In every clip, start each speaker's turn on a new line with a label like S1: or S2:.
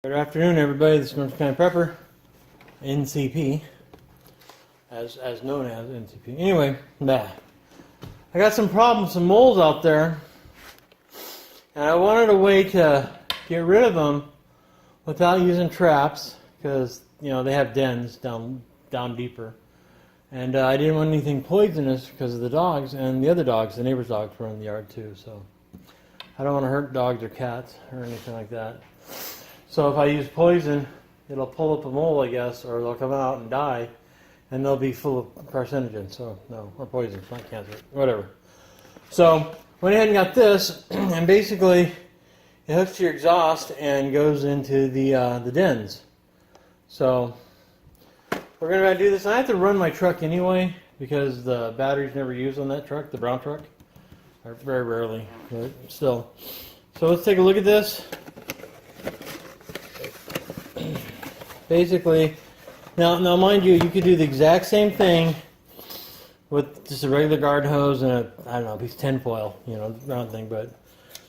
S1: Good afternoon, everybody. This is North Carolina Prepper, NCP, as known as NCP. Anyway, I got some problems, some moles out there, and I wanted a way to get rid of them without using traps, because they have dens down deeper, and I didn't want anything poisonous because of the dogs and the other dogs. The neighbors' dogs were in the yard too, so I don't want to hurt dogs or cats or anything like that. So if I use poison, it'll pull up a mole, I guess, or they'll come out and die, and they'll be full of carcinogens. So no, or poison, not cancer, whatever. So went ahead and got this, and basically it hooks to your exhaust and goes into the dens. So we're gonna do this. And I have to run my truck anyway because the battery's never used on that truck, the brown truck, or very rarely, but still. So let's take a look at this. Basically, now mind you, you could do the exact same thing with just a regular garden hose and a piece of tinfoil, round thing. But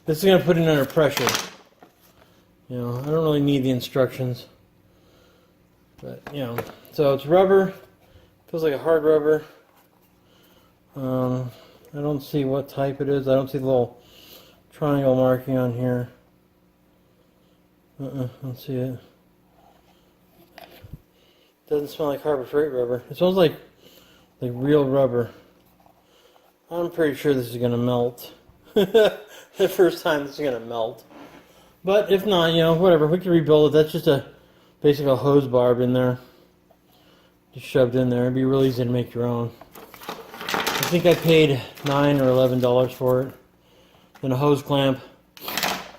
S1: this is going to put it under pressure. I don't really need the instructions, but so it's rubber. Feels like a hard rubber. I don't see what type it is. I don't see the little triangle marking on here. I don't see it. Doesn't smell like Harbor Freight rubber. It smells like real rubber. I'm pretty sure this is going to melt. The first time this is going to melt. But if not, whatever. We can rebuild it. That's just basically a hose barb in there. Just shoved in there. It'd be real easy to make your own. I think I paid $9 or $11 for it. Then a hose clamp,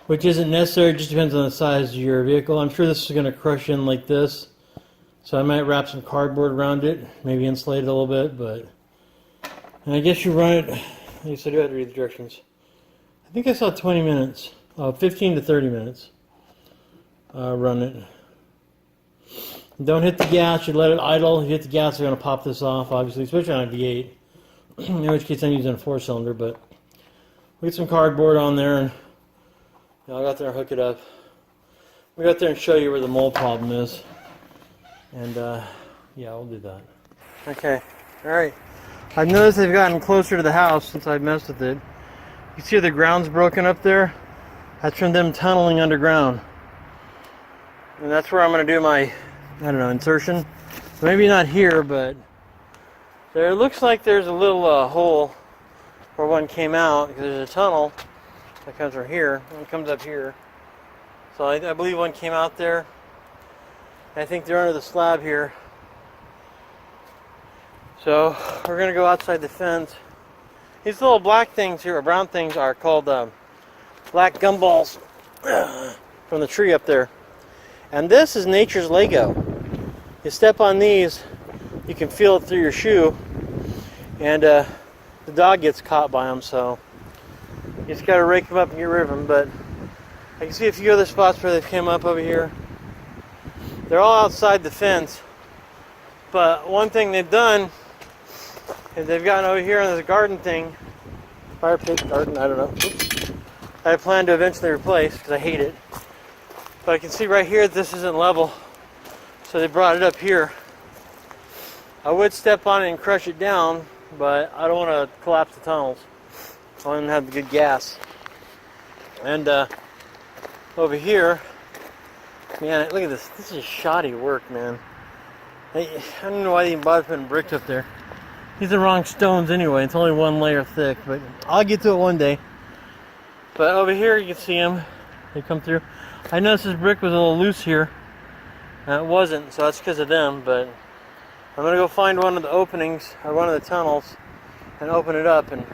S1: which isn't necessary. It just depends on the size of your vehicle. I'm sure this is going to crush in like this. So I might wrap some cardboard around it, maybe insulate it a little bit, and I guess you run it, at least I do have to read the directions. I think I saw 20 minutes, 15 to 30 minutes, run it. Don't hit the gas, you let it idle. If you hit the gas, you're going to pop this off, obviously, especially on a V8, in which case I'm using a 4-cylinder, but we get some cardboard on there, and I'll go out there and hook it up. We'll go out there and show you where the mole problem is. And yeah, we'll do that. Okay, alright. I've noticed they've gotten closer to the house since I've messed with it. You see the ground's broken up there? That's from them tunneling underground. And that's where I'm going to do my, insertion. Maybe not here, but there looks like there's a little hole where one came out, because there's a tunnel that comes from here, and it comes up here. So I believe one came out there. I think they're under the slab here. So we're going to go outside the fence. These little black things here, or brown things, are called black gumballs from the tree up there. And this is nature's Lego. You step on these, you can feel it through your shoe, and the dog gets caught by them, so you just got to rake them up and get rid of them. But I can see a few other spots where they've come up over here. They're all outside the fence, but one thing they've done is they've gotten over here on this garden thing, fire pit garden, I don't know. Oops. I plan to eventually replace because I hate it. But I can see right here that this isn't level, so they brought it up here. I would step on it and crush it down, but I don't want to collapse the tunnels. I want to have the good gas. And over here, man, look at this. This is shoddy work, man. I don't know why they even bother putting bricks up there. These are the wrong stones anyway. It's only one layer thick, but I'll get to it one day. But over here, you can see them. They come through. I noticed this brick was a little loose here. And it wasn't, so that's because of them. But I'm going to go find one of the openings, or one of the tunnels, and open it up, and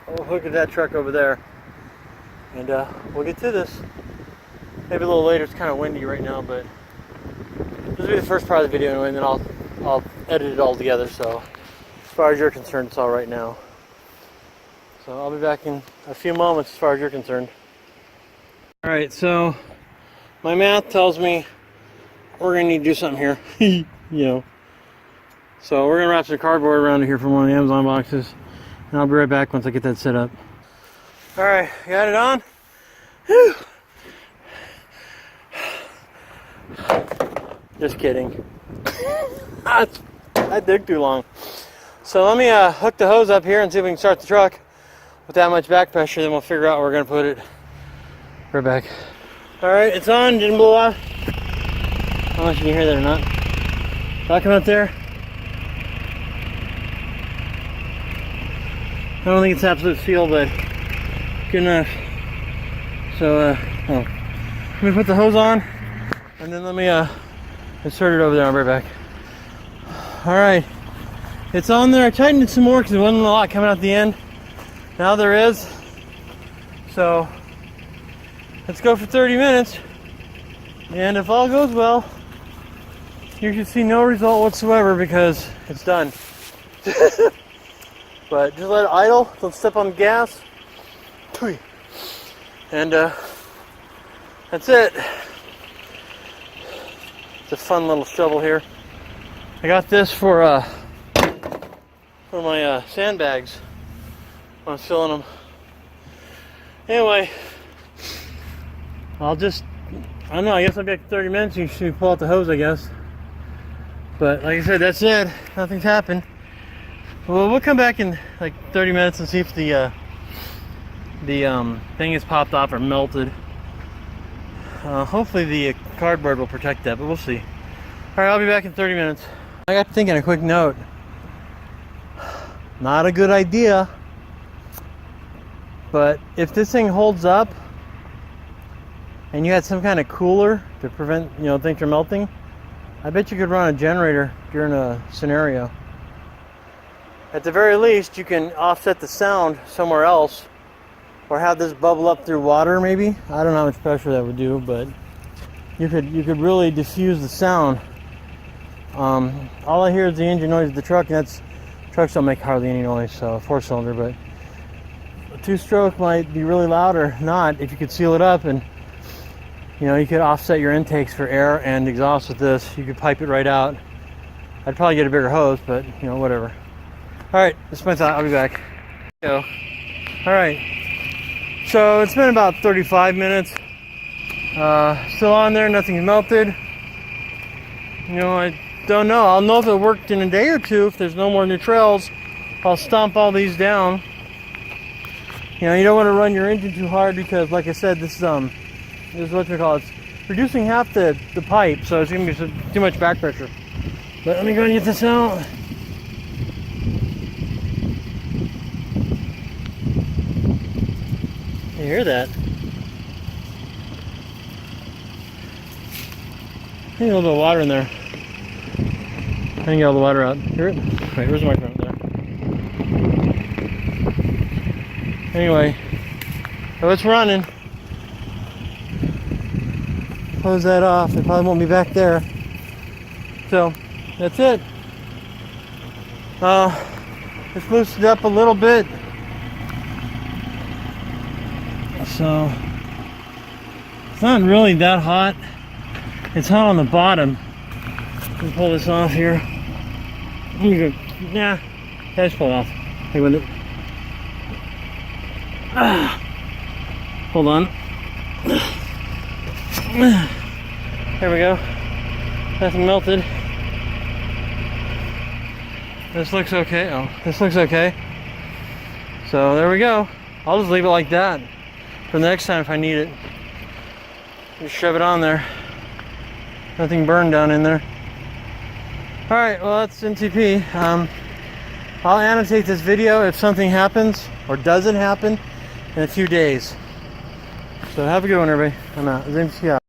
S1: we'll hook at that truck over there. And we'll get to this. Maybe a little later. It's kind of windy right now, but this will be the first part of the video anyway, and then I'll edit it all together. So as far as you're concerned, it's all right now. So I'll be back in a few moments as far as you're concerned. All right, so my math tells me we're gonna need to do something here. So we're gonna wrap some cardboard around here from one of the Amazon boxes, and I'll be right back once I get that set up. All right, got it on. Whew. Just kidding. I dig too long. So let me hook the hose up here and see if we can start the truck with that much back pressure. Then we'll figure out where we're going to put it. Right back. Alright, it's on. Didn't blow off. I don't know if you can hear that or not. Is that coming up there? I don't think it's absolute seal, but good enough. So, let me put the hose on, and then let me insert it over there. I'll be right back. Alright, it's on there. I tightened it some more because there wasn't a lot coming out the end. Now there is. So, let's go for 30 minutes. And if all goes well, you should see no result whatsoever because it's done. But just let it idle, don't step on the gas. And that's it. It's a fun little shovel here. I got this for my sandbags when I was filling them. Anyway, I don't know, I guess I'll be back in 30 minutes. You should pull out the hose, I guess. But like I said, that's it. Nothing's happened. Well, we'll come back in like 30 minutes and see if the thing is popped off or melted. Hopefully the cardboard will protect that, but we'll see. Alright, I'll be back in 30 minutes. I got thinking a quick note. Not a good idea, but if this thing holds up and you had some kind of cooler to prevent, things from melting, I bet you could run a generator during a scenario. At the very least, you can offset the sound somewhere else, or have this bubble up through water. Maybe, I don't know how much pressure that would do, but you could really diffuse the sound. All I hear is the engine noise of the truck, and trucks don't make hardly any noise. So 4-cylinder, but a 2-stroke might be really loud or not if you could seal it up, and you could offset your intakes for air and exhaust with this. You could pipe it right out. I'd probably get a bigger hose, but whatever. Alright, that's my thought. I'll be back. Alright, so it's been about 35 minutes. Still on there, nothing's melted. I don't know. I'll know if it worked in a day or two. If there's no more new trails, I'll stomp all these down. You don't want to run your engine too hard because, like I said, this is what we call it. It's reducing half the pipe, so it's going to be too much back pressure. But let me go and get this out. You hear that? I need a little bit of water in there. I can get all the water out. Hear it? Wait, where's the microphone? There. Anyway, so it's running. Close that off. It probably won't be back there. So, that's it. It's loosened up a little bit. So it's not really that hot. It's hot on the bottom. Let me pull this off here. Let me go. Nah, just pull it off. Hey, with it. Hold on. There we go. Nothing melted. This looks okay. Oh, this looks okay. So there we go. I'll just leave it like that for the next time if I need it. Just shove it on there. Nothing burned down in there. Alright, well that's NTP. I'll annotate this video if something happens or doesn't happen in a few days. So have a good one, everybody. I'm out. NTP out.